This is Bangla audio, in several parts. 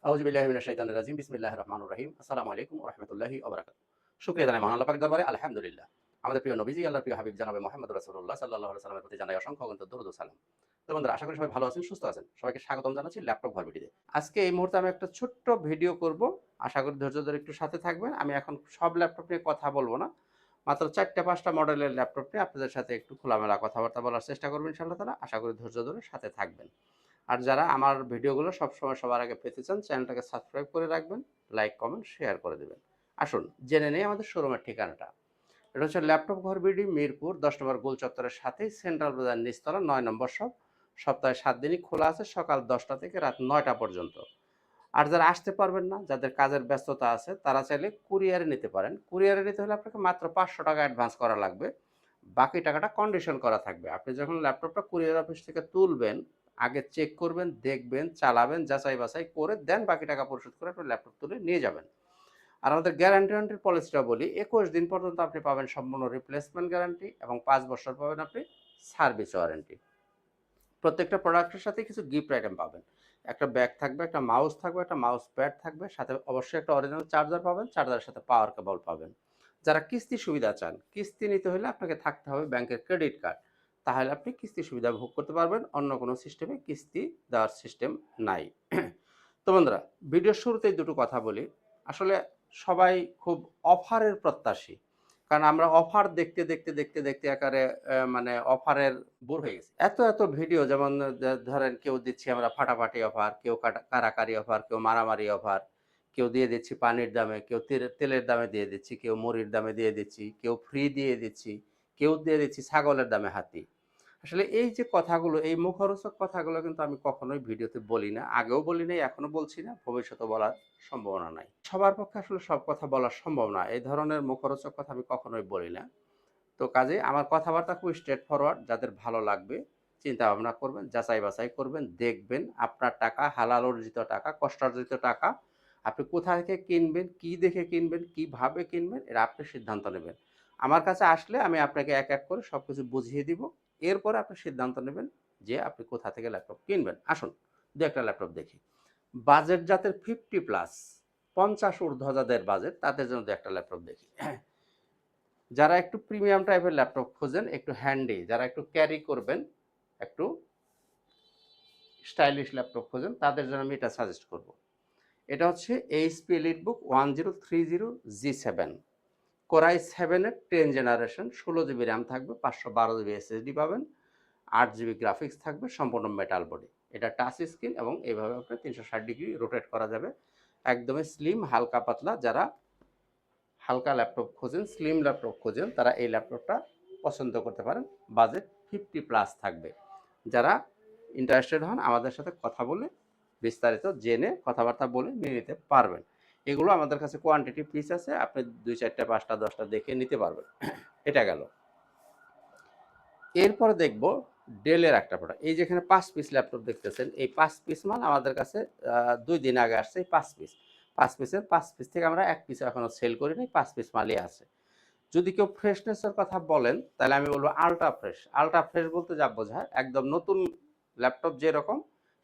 আউযুবিল্লাহি মিনাশ শাইতানির রাজিম। বিসমিল্লাহির রহমানির রহিম। আসসালামু আলাইকুম ওয়া রাহমাতুল্লাহি ওয়া বারাকাতুহু। শুকরিয়া জানাই মহান আল্লাহ পাকের দরবারে আলহামদুলিল্লাহ। আমাদের প্রিয় নবীজি আল্লাহর প্রিয় হাবিব জনাবে মুহাম্মদ রাসূলুল্লাহ সাল্লাল্লাহু আলাইহি ওয়াসাল্লামের প্রতি জানাই অসংখ্য অগণিত দরুদ ও সালাম। তো বন্ধুরা, আশা করি সবাই ভালো আছেন, সুস্থ আছেন। সবাইকে স্বাগতম জানাচ্ছি ল্যাপটপ ঘর ভিডিওতে। আজকে এই মুহূর্তে আমি একটা ছোট্ট ভিডিও করব। আশা করি ধৈর্য ধরে একটু সাথে থাকবেন। আমি এখন সব ল্যাপটপ নিয়ে কথা বলব না। মাত্র ৪টা ৫টা মডেলের ল্যাপটপ নিয়ে আপনাদের সাথে একটু খোলামেলা কথাবার্তা বলার চেষ্টা করব ইনশাআল্লাহ তাআলা। আশা করি ধৈর্য ধরে সাথে থাকবেন। আর যারা আমার ভিডিওগুলো সবসময় সবার আগে পেতে চান, চ্যানেলটাকে সাবস্ক্রাইব করে রাখবেন, লাইক, কমেন্ট, শেয়ার করে দেবেন। আসুন জেনে নেই আমাদের শোরুমের ঠিকানাটা। এটা হচ্ছে ল্যাপটপ ঘর বিডি, মিরপুর ১০ নম্বর গোল চত্বরের সাথেই সেন্ট্রাল বাজার নিচতলা ৯ নম্বর শপ। সপ্তাহে ৭ দিনই খোলা আছে, সকাল ১০টা থেকে রাত ৯টা পর্যন্ত। আর যারা আসতে পারবেন না, যাদের কাজের ব্যস্ততা আছে, তারা চাইলে কুরিয়ারে নিতে পারেন। কুরিয়ারে নিতে হলে আপনাকে মাত্র ৳৫০০ অ্যাডভান্স করা লাগবে। বাকি টাকাটা কন্ডিশন করা থাকবে। আপনি যখন ল্যাপটপটা কুরিয়ার অফিস থেকে তুলবেন, আগে চেক করবেন, দেখবেন, চালাবেন, যাচাই-বাছাই করে দেন বাকি টাকা পরিশোধ করে আপনি ল্যাপটপ তুলে নিয়ে যাবেন। আর আমাদের গ্যারান্টি-ওয়ারেন্টির পলিসিটা বলি, ২১ দিন পর্যন্ত আপনি পাবেন সম্পূর্ণ রিপ্লেসমেন্ট গ্যারান্টি এবং ৫ বছর পাবেন আপনি সার্ভিস ওয়ারেন্টি। প্রত্যেকটা প্রোডাক্টের সাথে কিছু গিফট আইটেম পাবেন। একটা ব্যাগ থাকবে, একটা মাউস থাকবে, একটা মাউস প্যাড থাকবে, সাথে অবশ্যই একটা অরিজিনাল চার্জার পাবেন, চার্জারের সাথে পাওয়ার কেবল পাবেন। যারা কিস্তি সুবিধা চান, কিস্তি নিতে হলে আপনাকে থাকতে হবে ব্যাংকের ক্রেডিট কার্ড। তাহলে আপনি কিস্তি সুবিধা ভোগ করতে পারবেন। অন্য কোনো সিস্টেমে কিস্তি দেওয়ার সিস্টেম নাই। তো বন্ধুরা, ভিডিওর শুরুতেই দুটো কথা বলি। আসলে সবাই খুব অফারের প্রত্যাশী। কারণ আমরা অফার দেখতে একেবারে মানে অফারের বোর হয়ে গেছি। এত ভিডিও, যেমন ধরেন কেউ দিচ্ছি আমরা ফাটাফাটি অফার, কেউ কারাকারি অফার, কেউ মারামারি অফার, কেউ দিয়ে দিচ্ছি পানির দামে, কেউ তেলের দামে দিয়ে দিচ্ছি, কেউ মুড়ির দামে দিয়ে দিচ্ছি, কেউ ফ্রি দিয়ে দিচ্ছি, কেউ দিয়ে দিচ্ছি ছাগলের দামে হাতি। আসলে এই যে কথাগুলো, এই মুখরোচক কথাগুলো কিন্তু আমি কখনোই ভিডিওতে বলি না। আগেও বলি নাই, এখনো বলছি না, ভবিষ্যতেও বলার সম্ভাবনা নাই। সবার পক্ষে আসলে সব কথা বলা সম্ভব না। এই ধরনের মুখরোচক কথা আমি কখনোই বলি না। তো কাজেই আমার কথাবার্তা খুব স্ট্রেট ফরওয়ার্ড। যাদের ভালো লাগবে চিন্তা ভাবনা করবেন, যাচাই বাছাই করবেন, দেখবেন আপনার টাকা, হালাল অর্জিত টাকা, কষ্টার্জিত টাকা, আপনি কোথা থেকে কিনবেন, কি দেখে কিনবেন, কিভাবে কিনবেন, এটা আপনি সিদ্ধান্ত নেবেন। আমার কাছে আসলে আমি আপনাকে এক করে সবকিছু বুঝিয়ে দিব। এরপরে আপনি সিদ্ধান্ত নেবেন যে আপনি কোথা থেকে ল্যাপটপ কিনবেন। আসুন ২-১টা ল্যাপটপ দেখি। বাজেট যাদের 50 প্লাস, ৫০ ঊর্ধ্ব যাদের বাজেট, তাদের জন্য ২-১টা ল্যাপটপ দেখি। যারা একটু প্রিমিয়াম টাইপের ল্যাপটপ খোঁজেন, একটু হ্যান্ডি, যারা একটু ক্যারি করবেন, একটু স্টাইলিশ ল্যাপটপ খোঁজেন, তাদের জন্য আমি এটা সাজেস্ট করব। এটা হচ্ছে HP EliteBook 1030G7, core i7 এর 10 জেনারেশন, 16 জিবি র্যাম থাকবে, 512 জিবি এসএসডি পাবেন, 8 জিবি গ্রাফিক্স থাকবে, সম্পূর্ণ মেটাল বডি। এটা টাচ স্ক্রিন এবং এইভাবে আপনার 360 ডিগ্রি রোটেট করা যাবে। একদমই স্লিম, হালকা পাতলা। যারা হালকা ল্যাপটপ খোঁজেন, স্লিম ল্যাপটপ খোঁজেন, তারা এই ল্যাপটপটা পছন্দ করতে পারেন। বাজেট 50 প্লাস থাকবে। যারা ইন্টারেস্টেড হন, আমাদের সাথে কথা বলে বিস্তারিত জেনে কথাবার্তা বলে নিয়ে নিতে পারবেন। এগুলো আমাদের কাছে কোয়ান্টিটি পিস আছে, আপনি 2, 4, 5, 10টা দেখে নিতে পারবেন। এটা গেল। এরপরে দেখব ডেলের একটা প্রোডাক্ট। এই যেখানে ৫ পিস ল্যাপটপ দেখতেছেন, এই ৫ পিস মাল আমাদের কাছে ২ দিন আগে আসছে। এই ৫ পিস, ৫ পিস থেকে আমরা ১ পিস এখনো সেল করি নাই। ৫ পিস মালই আছে। যদি কেউ ফ্রেশনেসের কথা বলেন, তাহলে আমি বলবো আল্ট্রা ফ্রেশ। আল্ট্রা ফ্রেশ বলতে যা বোঝায়, একদম নতুন ল্যাপটপ যেরকম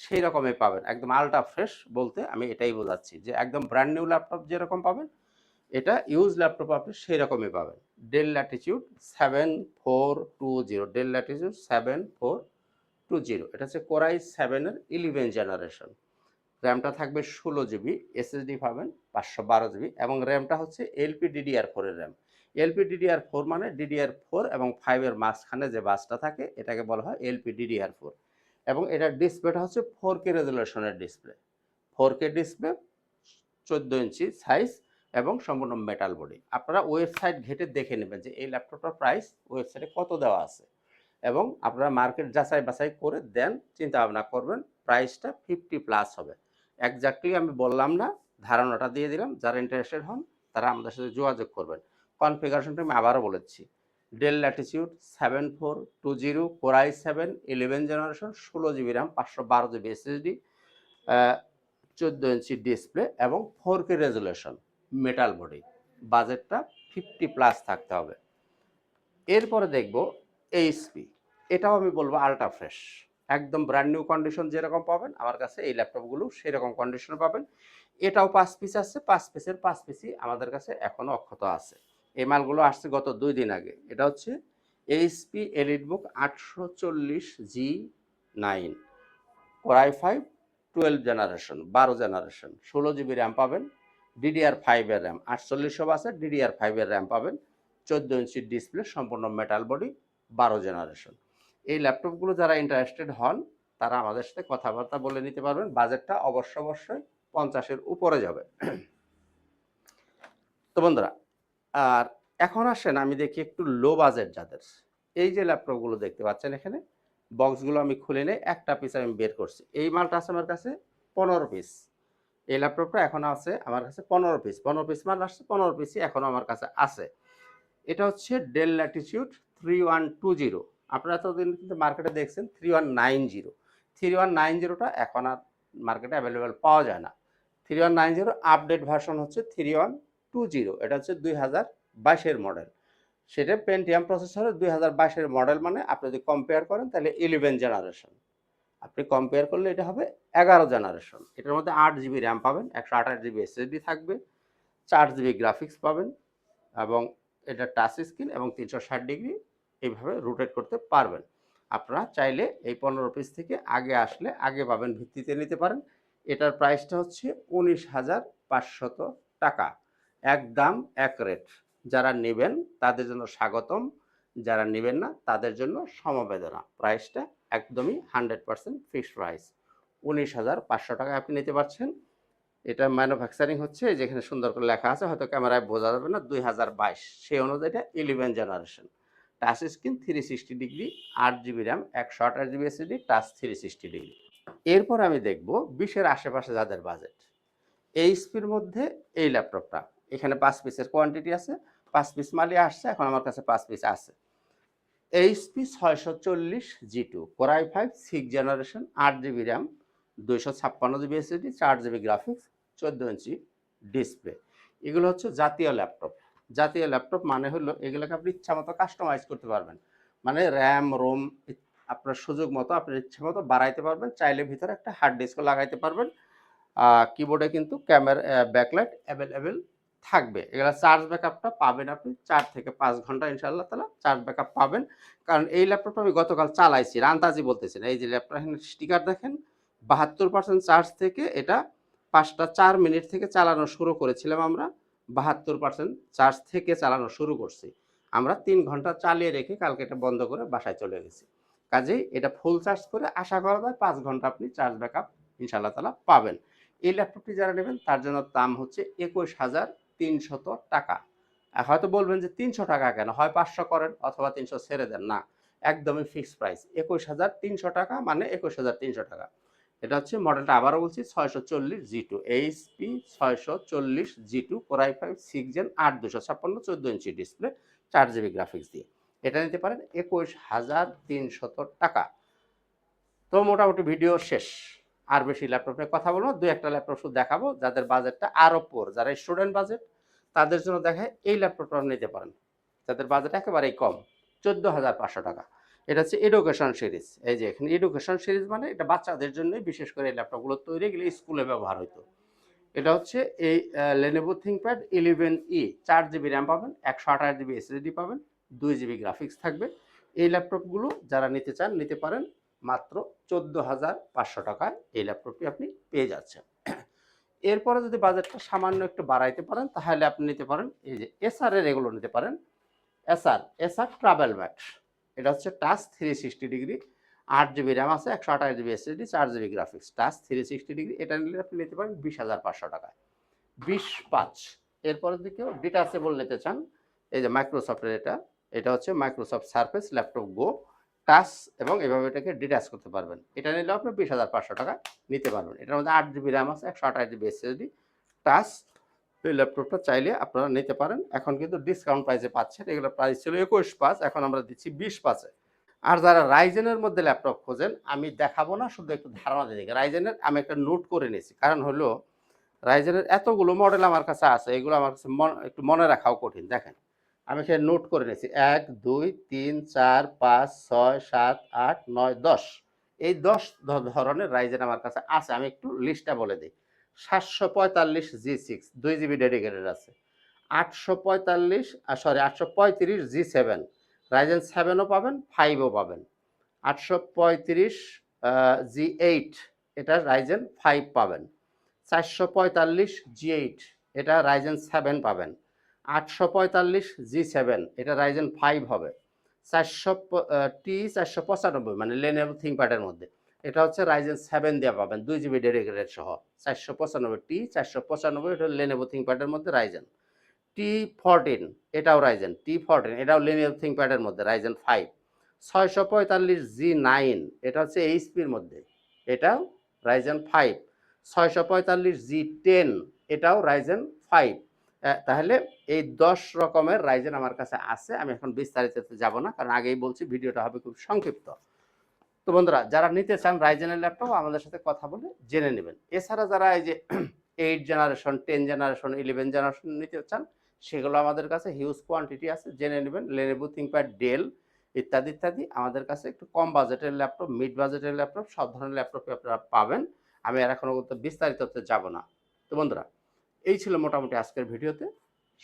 সেই রকমই পাবেন। একদম আল্ট্রা ফ্রেশ বলতে আমি এটাই বোঝাচ্ছি যে একদম ব্র্যান্ড নিউ ল্যাপটপ যেরকম পাবেন, এটা ইউজ ল্যাপটপ আপনি সেই রকমই পাবেন। ডেল ল্যাটিটিউড 7420, ডেল ল্যাটিটিউড 7420, এটা হচ্ছে কোর i7 এর 11 জেনারেশন। র্যামটা থাকবে 16 জিবি, এসএসডি পাবেন 512 জিবি, এবং র্যামটা হচ্ছে LPDDR4 এর র্যাম। LPDDR4 মানে DDR4 এবং 5 এর মাঝখানে যে বাসটা থাকে, এটাকে বলা হয় LPDDR4। এবং এটার ডিসপ্লেটা হচ্ছে 4K রেজুলেশনের display. 4K display, 14 inch size এবং সম্পূর্ণ মেটাল বডি। আপনারা ওয়েবসাইট ঘেঁটে দেখে নেবেন যে এই ল্যাপটপটার প্রাইস ওয়েবসাইটে কত দেওয়া আছে, এবং আপনারা মার্কেট যাচাই বাছাই করে দেন, চিন্তা ভাবনা করবেন। প্রাইসটা 50 প্লাস হবে। এক্স্যাক্টলি আমি বললাম না, ধারণাটা দিয়ে দিলাম। যারা ইন্টারেস্টেড হন তারা আমাদের সাথে যোগাযোগ করবেন। কনফিগারেশনটা আমি আবারও বলেছি। Del Latitude 7420, core i7 11 generation, 16 GB RAM, 512 GB SSD, 14 inch display এবং 4K রেজুলেশন, মেটাল বডি। বাজেটটা 50 প্লাস থাকতে হবে। এরপরে দেখব এইচপি। এটাও আমি বলবো আল্ট্রা ফ্রেশ। একদম ব্র্যান্ড নিউ কন্ডিশন যেরকম পাবেন আমার কাছে এই ল্যাপটপগুলো সেরকম কন্ডিশনে পাবেন। এটাও 5 পিস আছে, 5 পিসের 5 পিসই আমাদের কাছে এখনো অক্ষত আছে। এই মালগুলো আসছে গত 2 দিন আগে। এটা হচ্ছে HP EliteBook 840G9 Core i5 12 generation, 12 generation, 16 GB RAM পাবেন, DDR5 এর র্যাম, 4800 আছে, DDR5 এর র্যাম পাবেন, 14 ইঞ্চির ডিসপ্লে, সম্পূর্ণ মেটাল বডি, 12 জেনারেশন। এই ল্যাপটপগুলো যারা ইন্টারেস্টেড হন তারা আমাদের সাথে কথাবার্তা বলে নিতে পারবেন। বাজেটটা অবশ্যই 50-এর উপরে যাবে। তো বন্ধুরা, আর এখন আসেন আমি দেখি একটু লো বাজেট যাদের। এই যে ল্যাপটপগুলো দেখতে পাচ্ছেন এখানে, বক্সগুলো আমি খুলে নেই, একটা পিস আমি বের করছি। এই মালটা আছে আমার কাছে 15 পিস। এই ল্যাপটপটা এখন আছে আমার কাছে 15 পিস। 15 পিস মাল আসছে, 15 পিসই এখনো আমার কাছে আছে। এটা হচ্ছে ডেল ল্যাটিটিউড 3120। আপনারা এতদিন কিন্তু মার্কেটে দেখছেন 3190। 3190টা এখন আর মার্কেটে অ্যাভেলেবেল পাওয়া যায় না। 3190 আপডেট ভার্সন হচ্ছে 3120। এটা হচ্ছে 2022-এর মডেল। সেটা পেন্টিয়াম প্রসেসরের 2022-এর মডেল, মানে আপনি যদি কম্পেয়ার করেন তাহলে 11 জেনারেশন। আপনি কম্পেয়ার করলে এটা হবে 11 জেনারেশন। এটার মধ্যে 8 জিবি র্যাম পাবেন, 128 জিবি এসএসডি থাকবে, 4 জিবি গ্রাফিক্স পাবেন, এবং এটা টাচ স্ক্রিন এবং 360 ডিগ্রি এইভাবে রোটেট করতে পারবেন। আপনারা চাইলে এই 15 পিস থেকে আগে আসলে আগে পাবেন ভিত্তিতে নিতে পারেন। এটার প্রাইসটা হচ্ছে 19,500 টাকা। এক দাম এক রেট। যারা নেবেন তাদের জন্য স্বাগতম, যারা নেবেন না তাদের জন্য সমবেদনা। প্রাইসটা একদমই 100% ফিক্সড প্রাইস। 19,500 টাকায় আপনি নিতে পারছেন। এটা ম্যানুফ্যাকচারিং হচ্ছে, যেখানে সুন্দর করে লেখা আছে, হয়তো ক্যামেরায় বোঝা যাবে না, 2022। সেই অনুযায়ী এটা 11 generation. Touch screen 360 degree, 8 GB RAM, 128 GB SSD, touch 360 degree. এরপর আমি দেখব 20-এর আশেপাশে যাদের বাজেট, এইচপির মধ্যে এই ল্যাপটপটা। এখানে 5 পিসের কোয়ান্টিটি আছে, 5 পিস মালই আসছে, এখন আমার কাছে 5 পিস আছে। HP 640G2 Core i5 6 generation, 8 GB RAM, 256 GB SSD, 4 GB graphics, 14 inch display. এগুলো হচ্ছে জাতীয় ল্যাপটপ। জাতীয় ল্যাপটপ মানে হলো এগুলোকে আপনি ইচ্ছা মতো কাস্টমাইজ করতে পারবেন। মানে র্যাম রোম আপনার সুযোগ মতো আপনার ইচ্ছা মতো বাড়াইতে পারবেন। চাইলে ভিতরে একটা হার্ড ডিস্কও লাগাইতে পারবেন। কিবোর্ডে কিন্তু ক্যামেরা ব্যাকলাইট অ্যাভেলেবেল থাকবে। এগুলা চার্জ ব্যাকআপটা পাবেন আপনি 4 থেকে 5 ঘন্টা ইনশাআল্লাহ তাআলা চার্জ ব্যাকআপ পাবেন। কারণ এই ল্যাপটপটা আমি গতকাল চালাইছি, আন্তাজি বলতেছি না। এই যে ল্যাপটপ এখানে স্টিকার দেখেন, 72% চার্জ থেকে এটা 5টা 4 মিনিট থেকে চালানো শুরু করেছিলাম আমরা। 72% চার্জ থেকে চালানো শুরু করছি। আমরা 3 ঘন্টা চালিয়ে রেখে কালকে এটা বন্ধ করে বাসায় চলে গেছি। কাজেই এটা ফুল চার্জ করে আশা করা যায় 5 ঘন্টা আপনি চার্জ ব্যাকআপ ইনশাআল্লাহ তাআলা পাবেন। এই ল্যাপটপটি যারা নেবেন তার জন্য দাম হচ্ছে 21,300 টাকা। হয়তো বলবেন যে 300 টাকা কেন, হয় 500 করেন অথবা 300 ছেড়ে দেন। না, একদমই ফিক্সড প্রাইস 21,300 টাকা, মানে 21,300 টাকা। এটা হচ্ছে মডেলটা, আবারও বলছি, 640G2 HP 640G2 Core i5 6 gen, 8 256 14 inch display, 4 GB graphics দিয়ে এটা নিতে পারেন 21,300 টাকা। তো মোটামুটি ভিডিও শেষ। আর বেশি ল্যাপটপ নিয়ে কথা বলবো, 2-একটা ল্যাপটপ শুধু দেখাবো যাদের বাজেটটা আরও পোর, যারা স্টুডেন্ট বাজেট তাদের জন্য দেখায় এই ল্যাপটপটা নিতে পারেন। যাদের বাজেট একেবারেই কম, 14,500 টাকা। এটা হচ্ছে এডুকেশন সিরিজ। এই যে এখানে এডুকেশন সিরিজ মানে এটা বাচ্চাদের জন্যই বিশেষ করে এই ল্যাপটপগুলো তৈরি, এগুলো স্কুলে ব্যবহার হতো। এটা হচ্ছে এই Lenovo ThinkPad 11E, 4 GB RAM পাবেন, 128 জিবি এসএসডি পাবেন, 2 জিবি গ্রাফিক্স থাকবে। এই ল্যাপটপগুলো যারা নিতে চান নিতে পারেন মাত্র 14,500 টাকায় এই ল্যাপটপটি আপনি পেয়ে যাচ্ছেন। এরপরে যদি বাজেটটা সামান্য একটু বাড়াইতে পারেন তাহলে আপনি নিতে পারেন এই যে এসআর এর, এগুলো নিতে পারেন। SR travel mat. এটা হচ্ছে টাচ 360 ডিগ্রি, 8 জিবি র্যাম আছে, 128 GB SSD, 4 GB graphics, touch 360 degree. এটা নিলে আপনি নিতে পারেন 20,500 টাকায়। 20,500। এরপরের দিকেও ডিটাচেবল নিতে চান, এই যে মাইক্রোসফটের এটা হচ্ছে মাইক্রোসফট সারফেস ল্যাপটপ গো, টাচ এবং এভাবে এটাকে ডিটাচ করতে পারবেন। এটা নিলেও আপনি 20,500 টাকা নিতে পারবেন। এটার মধ্যে 8 জিবি র্যাম আছে, 128 জিবি এসএসডি, টাচ। এই ল্যাপটপটা চাইলে আপনারা নিতে পারেন। এখন কিন্তু ডিসকাউন্ট প্রাইসে পাচ্ছেন। এগুলোর প্রাইস ছিল 21,500, এখন আমরা দিচ্ছি 20,500-এ। আর যারা রাইজেনের মধ্যে ল্যাপটপ খোঁজেন, আমি দেখাবো না, শুধু একটু ধারণা দিয়ে দিই। রাইজেনের আমি একটা নোট করে নিয়েছি, কারণ হলো রাইজেনের এতগুলো মডেল আমার কাছে আছে, এগুলো আমার কাছে একটু মনে রাখাও কঠিন। দেখেন, আমি এখানে নোট করে নিয়েছি 1 2 3 4 5 6 7 8 9 10। এই 10 ধরনের রাইজেন আমার কাছে আছে। আমি একটু লিস্টটা বলে দিই। 745 G6 2 জিবি ডেডিকেটেড আছে। 845 835 G7 রাইজেন 7 ও পাবেন, 5 ও পাবেন। 835 G8 এটা রাইজেন 5 পাবেন। 445 G8 এটা রাইজেন 7 পাবেন। 845 G7 এটা রাইজেন 5 হবে। 495 মানে Lenovo ThinkPad-এর মধ্যে। এটা হচ্ছে রাইজেন 7 দিয়ে পাবেন 2 জিবি ডেডিকেটেড সহ। 495 এটা Lenovo ThinkPad-এর মধ্যে রাইজেন। T14 এটাও রাইজেন। T14 এটাও Lenovo ThinkPad-এর মধ্যে রাইজেন 5। 645 G9 এটা হচ্ছে এইচপির মধ্যে। এটাও রাইজেন 5। 645 G10 এটাও রাইজেন 5। তাহলে এই 10 রকমের রাইজেন আমার কাছে আছে। আমি এখন বিস্তারিততে যাব না, কারণ আগেই বলছি ভিডিওটা হবে খুব সংক্ষিপ্ত। তো বন্ধুরা, যারা নিতে চান রাইজেনের ল্যাপটপ আমাদের সাথে কথা বলে জেনে নেবেন। এছাড়া যারা এই যে 8 জেনারেশন, 10 জেনারেশন, 11 জেনারেশন নিতে চান, সেগুলো আমাদের কাছে হিউজ কোয়ান্টিটি আছে, জেনে নেবেন। Lenovo ThinkPad, Dell ইত্যাদি ইত্যাদি আমাদের কাছে একটু কম বাজেটের ল্যাপটপ, মিড বাজেটের ল্যাপটপ, সব ধরনের ল্যাপটপই আপনারা পাবেন। আমি আর এখন বিস্তারিততে যাব না। তো বন্ধুরা, এই ছিল মোটামুটি আজকের ভিডিওতে।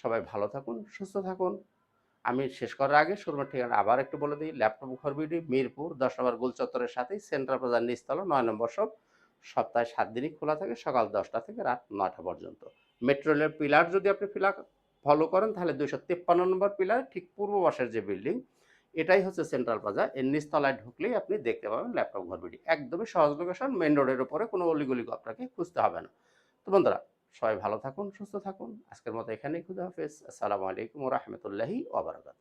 সবাই ভালো থাকুন, সুস্থ থাকুন। আমি শেষ করার আগে শোরুমের ঠিকানা আবার একটু বলে দিই। ল্যাপটপ ঘরবিডি মিরপুর 10 নম্বর গোল চত্বরের সাথেই সেন্ট্রাল প্লাজার নিচতলা 9 নম্বর শপ। সপ্তাহে 7 দিনই খোলা থাকে, সকাল 10টা থেকে রাত 9টা পর্যন্ত। মেট্রো রেলের পিলার যদি আপনি ফলো করেন, তাহলে 253 নম্বর পিলার ঠিক পূর্ব পাশের যে বিল্ডিং, এটাই হচ্ছে সেন্ট্রাল প্লাজা। এর নিচতলায় ঢুকলেই আপনি দেখতে পাবেন ল্যাপটপ ঘরবিডি। একদমই সহজ লোকেশন, মেইন রোডের উপরে, কোনো অলিগলি আপনাকে খুঁজতে হবে না। তো বন্ধুরা, সবাই ভালো থাকুন, সুস্থ থাকুন। আজকের মতো এখানেই, খুদা হাফেজ। আসসালামু আলাইকুম ওয়া রাহমাতুল্লাহি ওয়া বারাকাতুহু।